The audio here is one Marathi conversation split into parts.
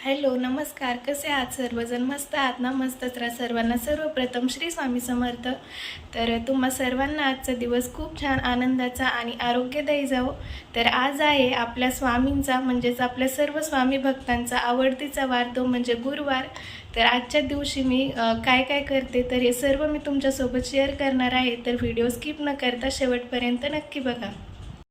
हॅलो, नमस्कार. कसे आहात सर्वजण? मस्त आहात ना? मस्तच राहा सर्वांना. सर्वप्रथम श्री स्वामी समर्थ. तर तुम्हा सर्वांना आजचा दिवस खूप छान आनंदाचा आणि आरोग्यदायी जावो. तर आज आहे आपल्या स्वामींचा म्हणजेच आपल्या सर्व स्वामी भक्तांचा आवडतीचा वार, तो म्हणजे गुरुवार. तर आजच्या दिवशी मी काय काय करते तर हे सर्व मी तुमच्यासोबत शेअर करणार आहे. तर व्हिडिओ स्किप न करता शेवटपर्यंत नक्की बघा.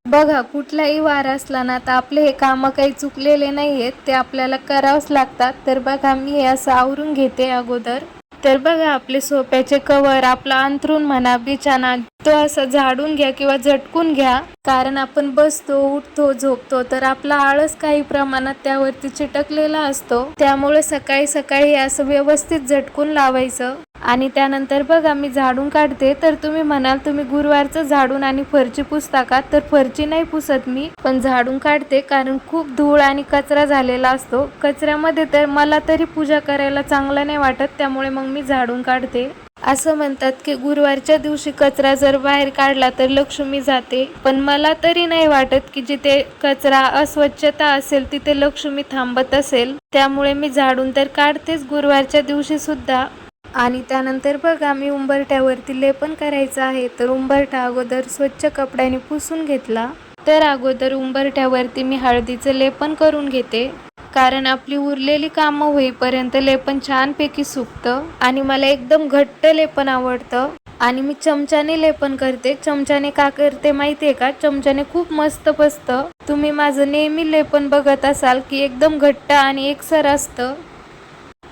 बघा, कुठलाही वार असला ना तर आपले हे कामं काही चुकलेले नाही आहेत, ते आपल्याला करावंच लागतात. तर बघा, मी हे असं आवरून घेते अगोदर. तर बघा, आपले सोफ्याचे कवर, आपला अंथरूण म्हणा, बिछाना, तो असं झाडून घ्या किंवा झटकून घ्या. कारण आपण बसतो, उठतो, झोपतो तर आपला आळस काही प्रमाणात त्यावरती चिटकलेला असतो. त्यामुळे सकाळी सकाळी असं व्यवस्थित झटकून लावायचं. आणि त्यानंतर बघा, मी झाडून काढते. तर तुम्ही म्हणाल तुम्ही गुरुवारचं झाडून आणि फरची पुसता का? तर फरची नाही पुसत मी, पण झाडून काढते. कारण खूप धूळ आणि कचरा झालेला असतो. कचऱ्यामध्ये तर मला तरी पूजा करायला चांगलं नाही वाटत, त्यामुळे मग मी झाडून काढते. असं म्हणतात की गुरुवारच्या दिवशी कचरा जर बाहेर काढला तर लक्ष्मी जाते, पण मला तरी नाही वाटत की जिथे कचरा अस्वच्छता असेल तिथे लक्ष्मी थांबत असेल. त्यामुळे मी झाडून तर काढतेच गुरुवारच्या दिवशी सुद्धा. आणि त्यानंतर बघा, मी उंबरठ्यावरती लेपन करायचं आहे. तर उंबरठा अगोदर स्वच्छ कपड्याने पुसून घेतला. तर अगोदर उंबरठ्यावरती मी हळदीचं लेपन करून घेते. कारण आपली उरलेली कामं होईपर्यंत लेपन छानपैकी सुकतं. आणि मला एकदम घट्ट लेपन आवडतं. आणि मी चमच्याने लेपन करते. चमच्याने का करते माहिती आहे का? चमच्याने खूप मस्त बसतं. तुम्ही माझं नेहमी लेपन बघत असाल की एकदम घट्ट आणि एकसर असतं.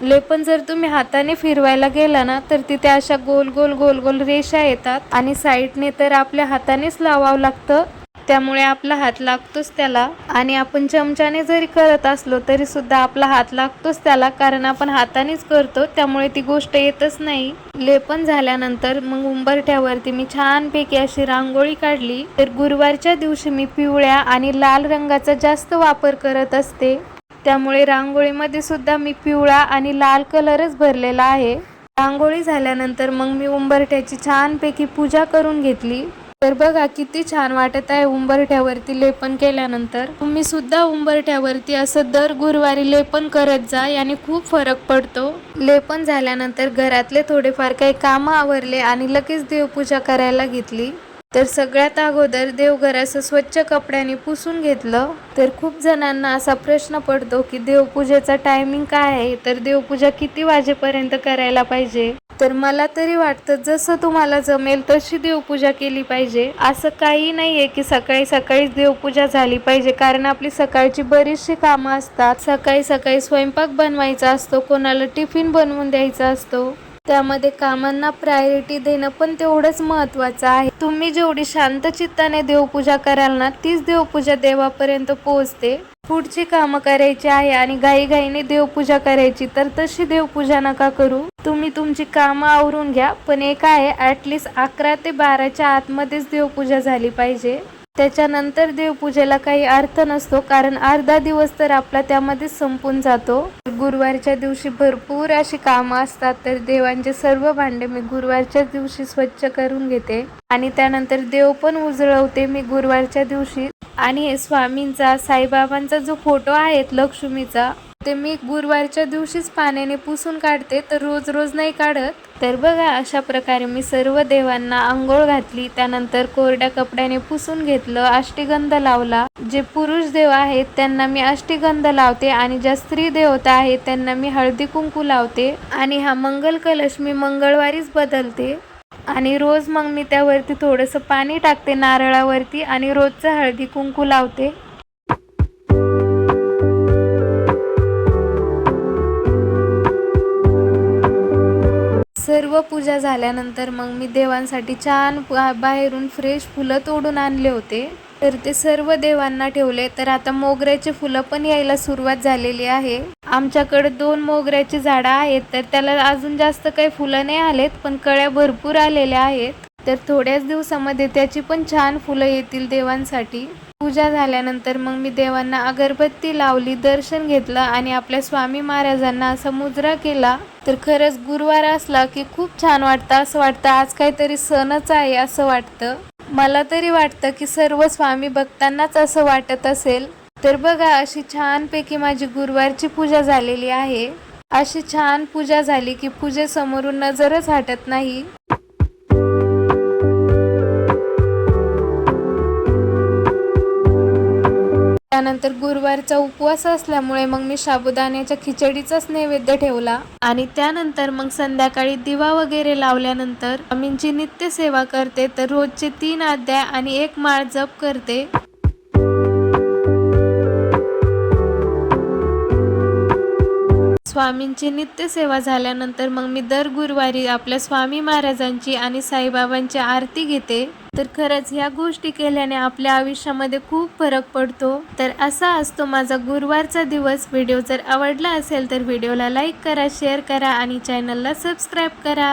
लेपन जर तुम्ही हाताने फिरवायला गेला ना तर तिथे अशा गोल गोल गोल गोल रेषा येतात. आणि साईडने तर आपल्या हातानेच लावावं लागतं, त्यामुळे आपला हात लागतोच त्याला. आणि आपण चमच्याने जरी करत असलो तरी सुद्धा आपला हात लागतोच त्याला, कारण आपण हातानेच करतो, त्यामुळे ती गोष्ट येतच नाही. लेपन झाल्यानंतर मग उंबरठ्यावरती मी छानपैकी अशी रांगोळी काढली. तर गुरुवारच्या दिवशी मी पिवळ्या आणि लाल रंगाचा जास्त वापर करत असते, त्यामुळे रांगोळीमध्ये सुद्धा मी पिवळा आणि लाल कलरच भरलेला आहे. रांगोळी झाल्यानंतर मग मी उंबरठ्याची छानपैकी पूजा करून घेतली. तर बघा, किती छान वाटत आहे उंबरठ्यावरती लेपन केल्यानंतर. तुम्ही सुद्धा उंबरठ्यावरती असं दर गुरुवारी लेपन करत जा, याने खूप फरक पडतो. लेपन झाल्यानंतर घरातले थोडेफार काही कामं आवरले आणि लगेच देवपूजा करायला घेतली. तर सगळ्यात अगोदर देवघर असं स्वच्छ कपड्याने पुसून घेतलं. तर खूप जणांना असा प्रश्न पडतो की देवपूजेचा टायमिंग काय आहे, तर देवपूजा किती वाजेपर्यंत करायला पाहिजे. तर मला तरी वाटतं जसं तुम्हाला जमेल तशी देवपूजा केली पाहिजे. असं काही नाहीये की सकाळी सकाळीच देवपूजा झाली पाहिजे, कारण आपली सकाळची बरीचशी कामं असतात. सकाळी सकाळी स्वयंपाक बनवायचा असतो, कोणाला टिफिन बनवून द्यायचा असतो. त्यामध्ये कामांना प्रायोरिटी देणं पण तेवढंच महत्त्वाचं आहे. तुम्ही जेवढी शांत चित्ताने देवपूजा कराल ना, तीच देवपूजा देवापर्यंत पोहोचते. पुढची कामं करायची आहे आणि घाईघाईने देवपूजा करायची, तर तशी देवपूजा नका करू. तुम्ही तुमची कामं आवरून घ्या, पण एक आहे, ॲटलिस्ट 11 ते 12च्या आतमध्येच देवपूजा झाली पाहिजे. त्याच्यानंतर देवपूजेला काही अर्थ नसतो, कारण अर्धा दिवस तर आपला त्यामध्येच संपून जातो. गुरुवारच्या दिवशी भरपूर अशी कामं असतात, तर देवांचे सर्व भांडे मी गुरुवारच्या दिवशी स्वच्छ करून घेते. आणि त्यानंतर देव पण उजळवते मी गुरुवारच्या दिवशी. आणि हे स्वामींचा, साईबाबांचा जो फोटो आहे लक्ष्मीचा, ते मी गुरुवारच्या दिवशीच पाण्याने पुसून काढते, तर रोज रोज नाही काढत. तर बघा, अशा प्रकारे मी सर्व देवांना आंघोळ घातली. त्यानंतर कोरड्या कपड्याने पुसून घेतलं, अष्टगंध लावला. जे पुरुष देव आहेत त्यांना मी अष्टगंध लावते आणि ज्या स्त्री देवता आहेत त्यांना मी हळदी कुंकू लावते. आणि हा मंगल कलश मी मंगळवारीच बदलते. आणि रोज मग मी त्यावरती थोडंसं पाणी टाकते नारळावरती आणि रोजचं हळदी कुंकू लावते. सर्व पूजा झाल्यानंतर मग मी देवांसाठी छान बाहेरून फ्रेश फुलं तोडून आणले होते, तर ते सर्व देवांना ठेवले. तर आता मोगऱ्याचे फुलं पण यायला सुरुवात झालेली आहे. आमच्याकडे 2 मोगऱ्याची झाडं आहेत, तर त्याला अजून जास्त काही फुलं नाही आलेत, पण कळ्या भरपूर आलेल्या आहेत. तर थोड्याच दिवसामध्ये त्याची पण छान फुलं येतील देवांसाठी. पूजा झाल्यानंतर मग मी देवांना अगरबत्ती लावली, दर्शन घेतलं आणि आपल्या स्वामी महाराजांना असा मुजरा केला. तर खरंच गुरुवार असला की खूप छान वाटतं. असं वाटतं आज काहीतरी सणच आहे असं वाटतं. मला तरी वाटतं की सर्व स्वामी भक्तांनाच असं वाटत असेल. तर बघा अशी छानपैकी माझी गुरुवारची पूजा झालेली आहे. अशी छान पूजा झाली की पूजेसमोरून नजरच हटत नाही. त्यानंतर गुरुवारचा उपवास असल्यामुळे मग मी साबुदाण्याच्या खिचडीचाच नैवेद्य ठेवला आणि त्यानंतर मग संध्याकाळी दिवा वगैरे लावल्यानंतर स्वामींची नित्य सेवा करते. तर रोजचे 3 अध्याय आणि 1 माळ जप करते. स्वामींची नित्य सेवा झाल्यानंतर मग मी दर गुरुवारी आपल्या स्वामी महाराजांची आणि साईबाबांची आरती घेते. तर खरंच ह्या गोष्टी केल्याने आपल्या आयुष्यामध्ये खूप फरक पडतो. तर असा असतो माझा गुरुवारचा दिवस. व्हिडिओ जर आवडला असेल तर व्हिडिओला लाईक करा, शेअर करा आणि चॅनलला सबस्क्राईब करा.